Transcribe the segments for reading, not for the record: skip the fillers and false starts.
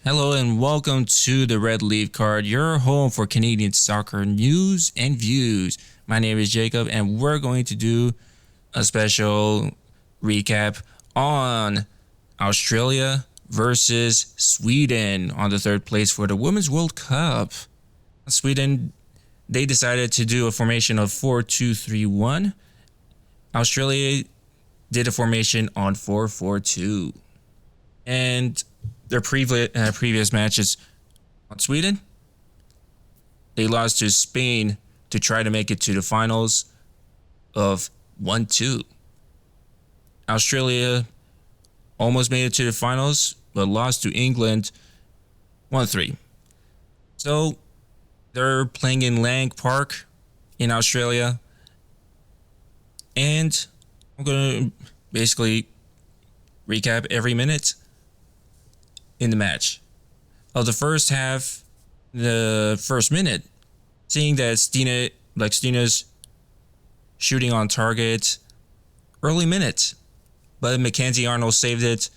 Hello and welcome to the Red Leaf Card, your home for Canadian soccer news and views. My name is Jacob and we're going to do a special recap on Australia versus Sweden on the third place for the Women's World Cup. Sweden, they decided to do a formation of 4-2-3-1. Australia did a formation on 4-4-2. And their previous matches on Sweden, they lost to Spain to try to make it to the finals of 1-2. Australia almost made it to the finals, but lost to England 1-3. So they're playing in Lang Park in Australia. And I'm going to basically recap every minute in the match. Of the first half, the first minute, seeing that Stina's shooting on target early minutes, but Mackenzie Arnold saved it.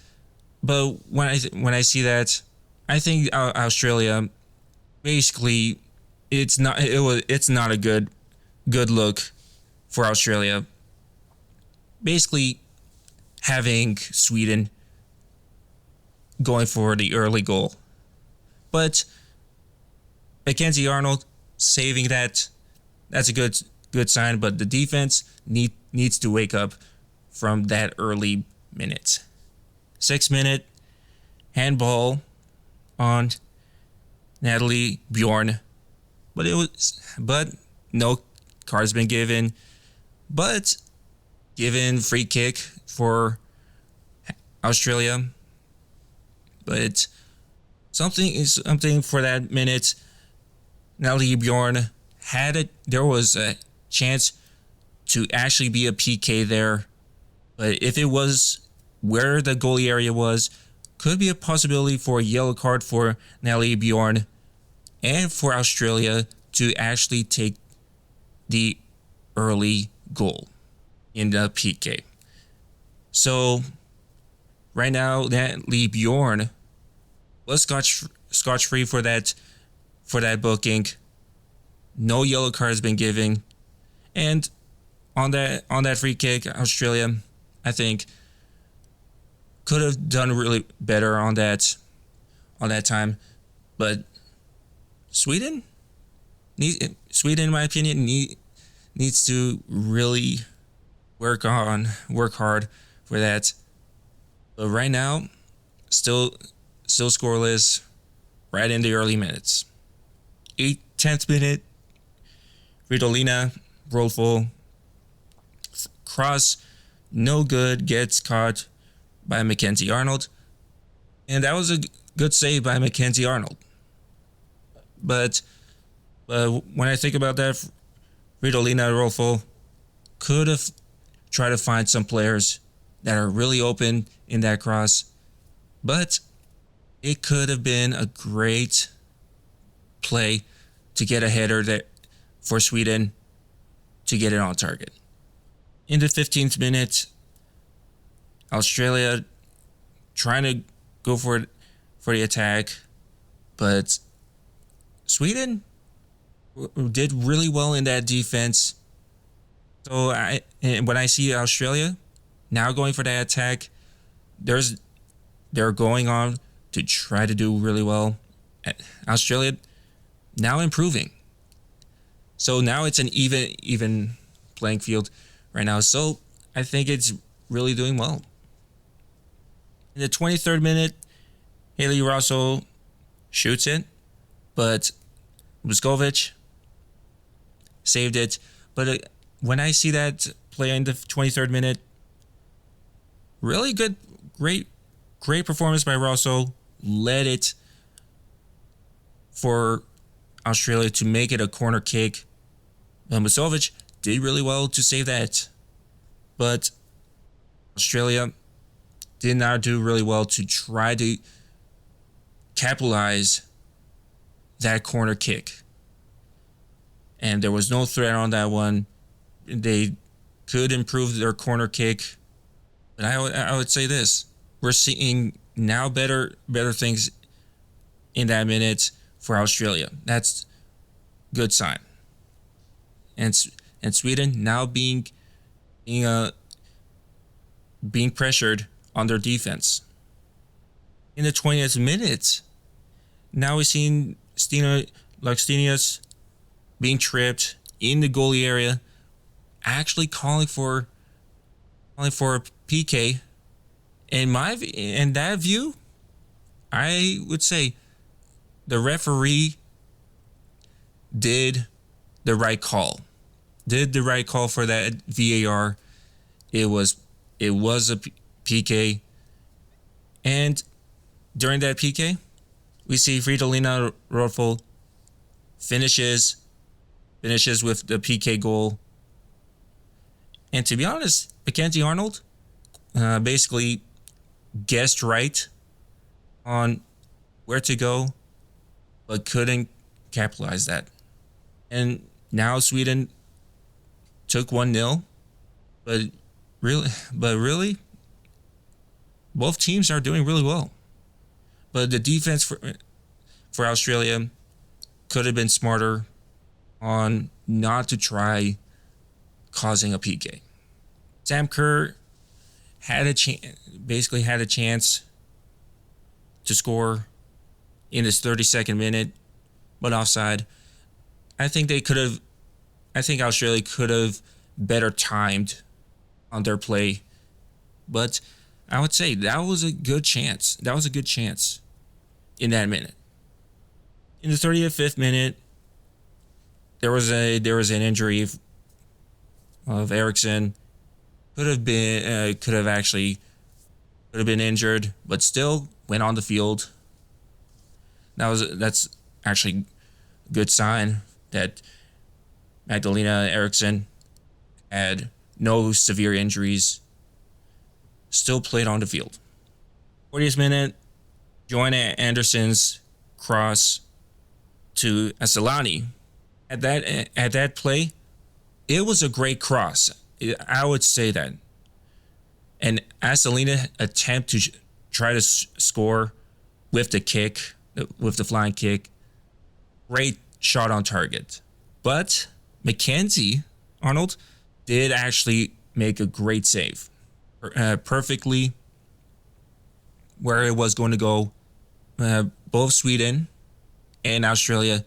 But when I see that, I think Australia basically it's not a good look for Australia. Basically, having Sweden going for the early goal, but Mackenzie Arnold saving that's a good sign. But the defense needs to wake up from that early minute. 6-minute handball on Natalie Bjorn, but no card's been given, but given free kick for Australia. But something for that minute. Natalie Bjorn there was a chance to actually be a PK there. But if it was where the goalie area was, could be a possibility for a yellow card for Natalie Bjorn and for Australia to actually take the early goal in the PK. So right now, Natalie Bjorn was scotch free for that booking. No yellow card has been given, and on that free kick, Australia, I think, could have done really better on that time. But Sweden, in my opinion, needs to really work hard for that. But right now, still scoreless, right in the early minutes. 10th minute, Fridolina rolled full. Cross, no good, gets caught by Mackenzie Arnold. And that was a good save by Mackenzie Arnold. But when I think about that, Fridolina rolled full could have tried to find some players that are really open in that cross, but it could have been a great play to get a header there for Sweden to get it on target. In the 15th minute, Australia trying to go for the attack, but Sweden did really well in that defense. So when I see Australia now going for that attack, they're going on to try to do really well. Australia now improving. So now it's an even playing field right now. So I think it's really doing well. In the 23rd minute, Haley Russell shoots it, but Muskovic saved it. But when I see that play in the 23rd minute, really good, great performance by Russell. Led it for Australia to make it a corner kick. Muskovic did really well to save that. But Australia did not do really well to try to capitalize that corner kick. And there was no threat on that one. They could improve their corner kick. But I would say this. We're seeing now better things in that minute for Australia. That's good sign. And Sweden now being being pressured on their defense. In the 20th minute, now we've seen Stina Laxtenius being tripped in the goalie area, actually calling for a PK. In that view, I would say the referee did the right call. Did the right call for that VAR. It was a PK. And during that PK, we see Fridolina Rodful finishes with the PK goal. And to be honest, Mackenzie Arnold basically guessed right on where to go, but couldn't capitalize that. And now Sweden took 1-0, but really, both teams are doing really well. But the defense for Australia could have been smarter on not to try causing a PK. Sam Kerr had a chance to score in this 32nd minute, but offside. I think Australia could have better timed on their play, but I would say that was a good chance. In that minute. In the 35th minute, there was an injury of Eriksson. Could have been injured, but still went on the field. That's actually a good sign that Magdalena Eriksson had no severe injuries. Still played on the field. 40th minute, Joanna Anderson's cross to Asalani. At that play, it was a great cross. I would say that. And Asalina attempt to try to score with the flying kick. Great shot on target. But Mackenzie Arnold did actually make a great save. Perfectly where it was going to go. Both Sweden and Australia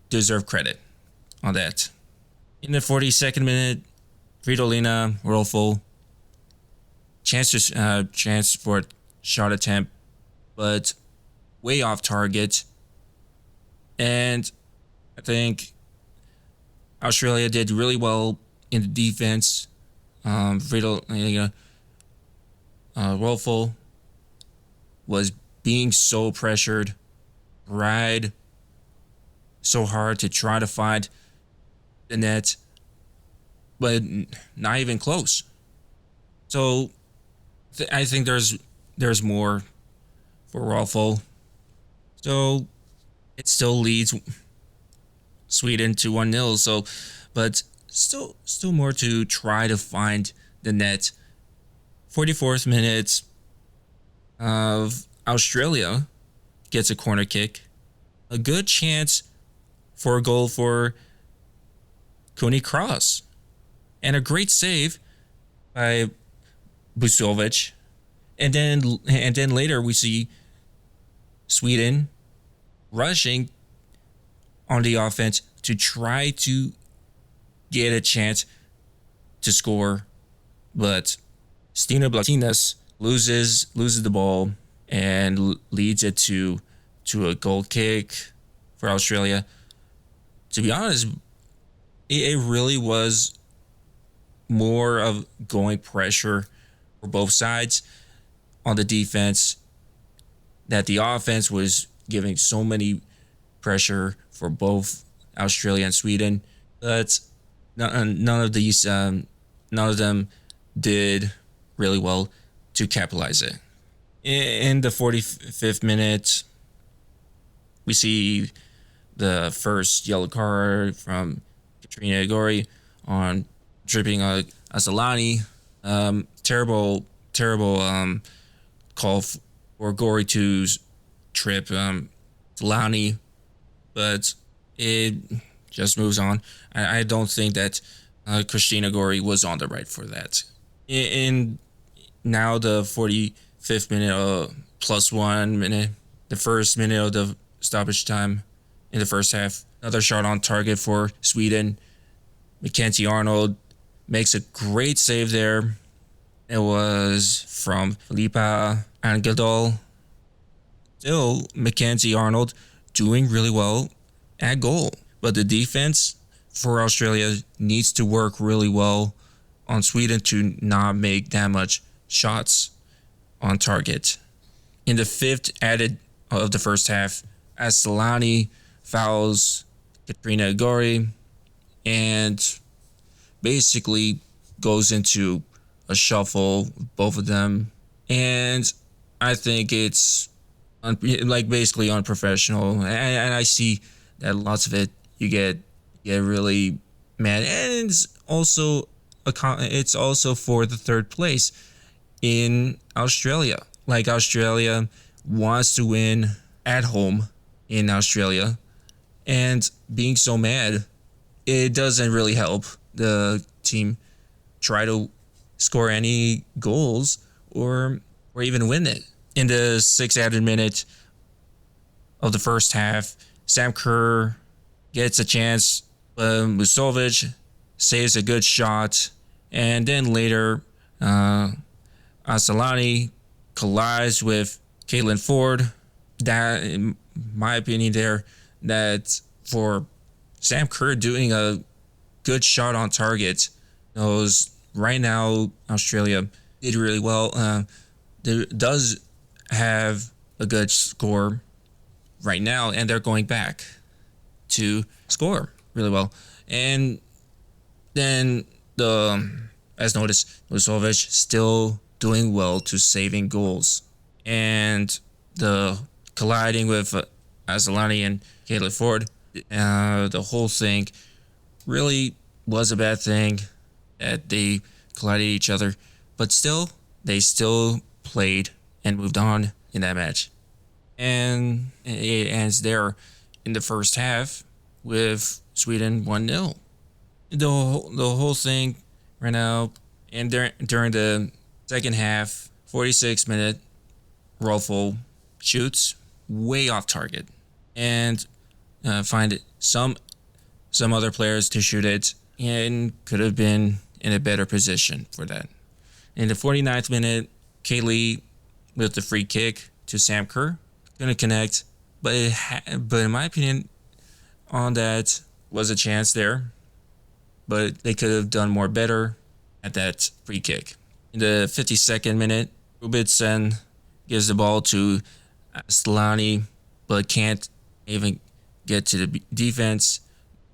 deserve credit on that. In the 42nd minute, Fridolina Rolfo chance for a shot attempt, but way off target. And I think Australia did really well in the defense. Fridolina Rolfo was being so pressured, tried so hard to try to find the net, but not even close. So I think there's more for Rolfo. So it still leads Sweden to 1-0. So, but still more to try to find the net. 44th minute of Australia gets a corner kick. A good chance for a goal for Coney Cross. And a great save by Busovic. And then later we see Sweden rushing on the offense to try to get a chance to score, but Stina Blatinas loses the ball and leads it to a goal kick for Australia. To be honest, it really was more of going pressure for both sides on the defense, that the offense was giving so many pressure for both Australia and Sweden, but none of them did really well to capitalize it. In the 45th minute, we see the first yellow card from Katrina Agori on tripping Asalani. Terrible call for Gori to trip Delaney, but it just moves on. I don't think that Christina Gori was on the right for that. In now the 45th minute, plus 1 minute, the first minute of the stoppage time in the first half. Another shot on target for Sweden. Mackenzie Arnold makes a great save there. It was from Filippa Angeldal. Still, Mackenzie Arnold doing really well at goal. But the defense for Australia needs to work really well on Sweden to not make that much shots on target. In the 5th added of the first half, as Solani fouls Katrina Gori and basically goes into a shuffle, both of them. And I think it's basically unprofessional. And I see that lots of it, you get really mad. And it's also for the 3rd place in Australia. Like, Australia wants to win at home in Australia, and being so mad, it doesn't really help the team try to score any goals or even win it. In the 6th added minute of the first half, Sam Kerr gets a chance, but Musovic saves a good shot, and then later Asalani collides with Caitlin Ford. That, in my opinion, that for Sam Kerr doing a good shot on target, knows right now Australia did really well. Does have a good score right now, and they're going back to score really well. And then as noticed, Musovic still doing well to saving goals, and the colliding with Asalani and Caitlin Ford, the whole thing really was a bad thing that they collided each other, but they still played and moved on in that match. And it ends there in the first half with Sweden 1-0. The whole thing right now, and during the second half, 46 minute, Rolfo shoots way off target and find some other players to shoot it, and could have been in a better position for that. In the 49th minute, Kaylee with the free kick to Sam Kerr, gonna connect, but in my opinion, on that was a chance there, but they could have done more better at that free kick. In the 52nd minute, Rubitson gives the ball to Stelani, but can't even get to the defense.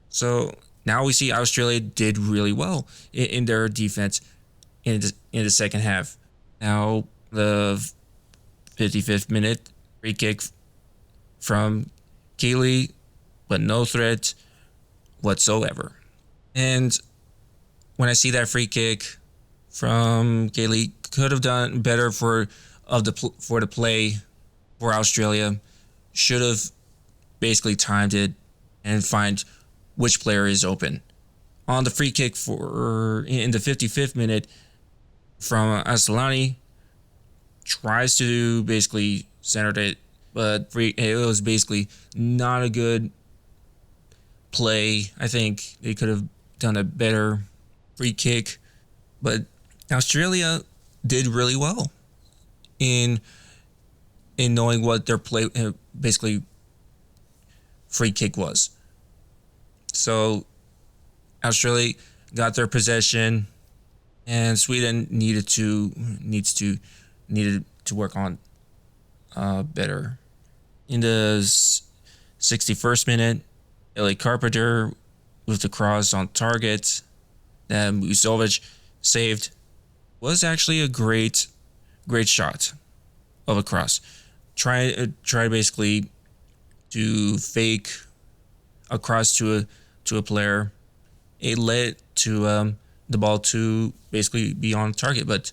So now we see Australia did really well in their defense in the second half. Now the 55th minute, free kick from Keeley, but no threat whatsoever. And when I see that free kick from Keeley, could have done better for the play for Australia. Should have basically timed it and find which player is open. On the free kick in the 55th minute from Asalani, tries to basically center it, but it was basically not a good play. I think they could have done a better free kick, but Australia did really well in knowing what their play basically free kick was. So Australia got their possession, and Sweden needed to work on better. In the 61st minute, Ellie Carpenter with the cross on target that Musovic saved was actually a great shot of a cross. Try basically to fake a cross to a player. It led to the ball to basically be on target, but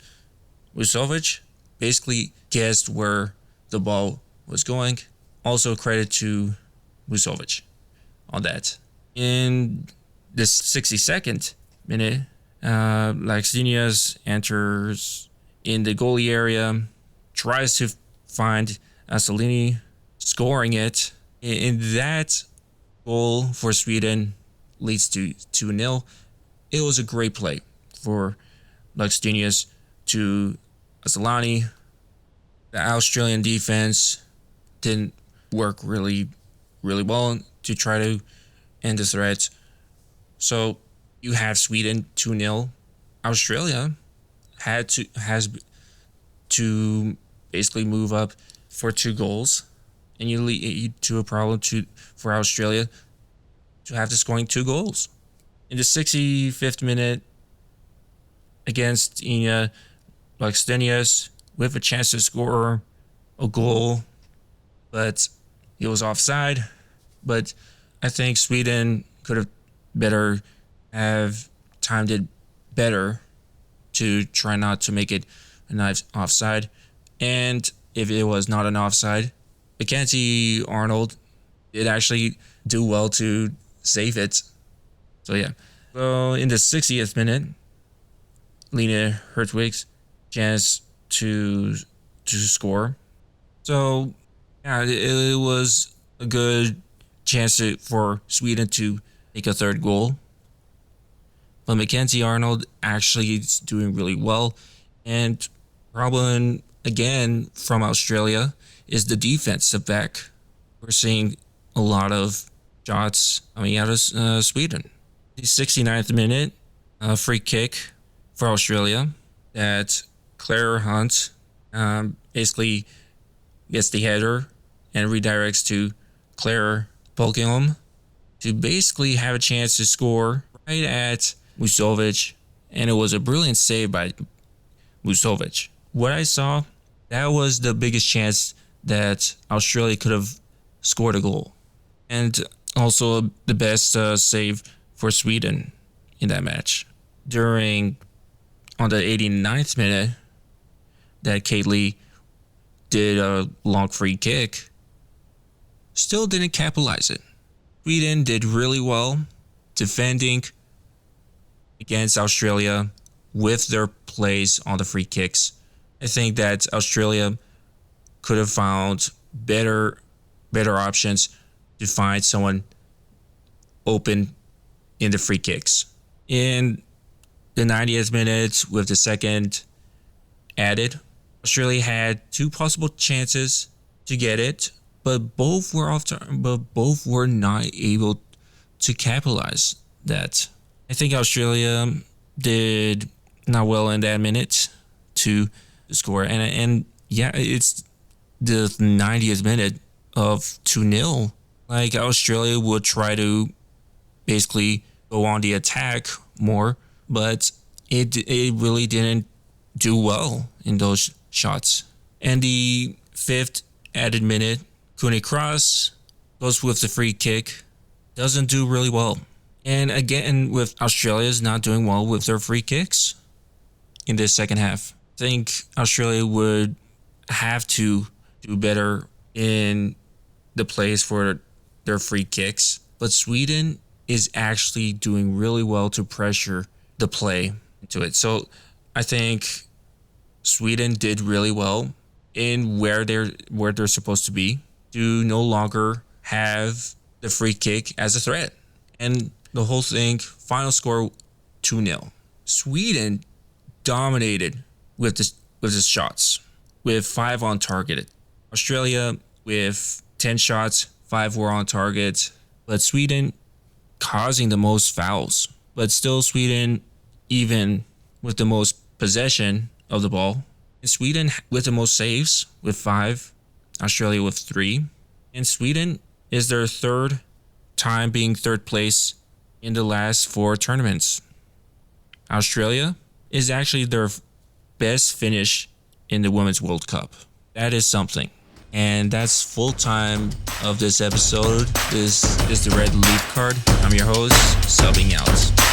Musovic basically guessed where the ball was going also credit to Vujovic on that. In the 62nd minute, Laxinias enters in the goalie area, tries to find Assolini, scoring it. In that goal for Sweden leads to 2-0. It was a great play for Laxinias to Assolini. The Australian defense didn't work really well to try to end the threat. So you have Sweden 2-0. Australia has to basically move up for 2 goals, and you lead to a problem for Australia to have to scoring 2 goals. In the 65th minute, against Ina Laxinias, with a chance to score a goal, but it was offside. But I think Sweden could have timed it better to try not to make it an offside. And if it was not an offside, Mackenzie Arnold did actually do well to save it. So yeah. So in the 60th minute, Lena Hertwig's chance to score. So yeah, it was a good chance for Sweden to make a 3rd goal. But Mackenzie Arnold actually is doing really well. And problem again from Australia is the defensive back. We're seeing a lot of shots coming out of Sweden. The 69th minute, free kick for Australia that Claire Hunt basically gets the header and redirects to Claire Polkingham to basically have a chance to score right at Vujovic, and it was a brilliant save by Vujovic. What I saw, that was the biggest chance that Australia could have scored a goal, and also the best save for Sweden in that match. On the 89th minute, that Kate Lee did a long free kick, still didn't capitalize it. Sweden did really well defending against Australia with their plays on the free kicks. I think that Australia could have found better options to find someone open in the free kicks. In the 90th minute, with the second added, Australia had 2 possible chances to get it, but both were not able to capitalize that. I think Australia did not well in that minute to score, and yeah, it's the 90th minute of 2-0. Like, Australia would try to basically go on the attack more, but it really didn't do well in those shots. And the 5th added minute, Cooney Cross goes with the free kick, doesn't do really well. And again, with Australia's not doing well with their free kicks in this second half. I think Australia would have to do better in the plays for their free kicks. But Sweden is actually doing really well to pressure the play into it. So I think Sweden did really well in where they're supposed to be, to no longer have the free kick as a threat. And the whole thing, final score 2-0. Sweden dominated with the shots, with 5 on target. Australia with 10 shots, 5 were on target. But Sweden causing the most fouls. But still Sweden even with the most possession of the ball. And Sweden with the most saves with 5. Australia with 3. And Sweden is their 3rd time being 3rd place in the last 4 tournaments. Australia is actually their best finish in the Women's World Cup. That is something. And that's full time of this episode. This is the Red Leaf Card. I'm your host, subbing out.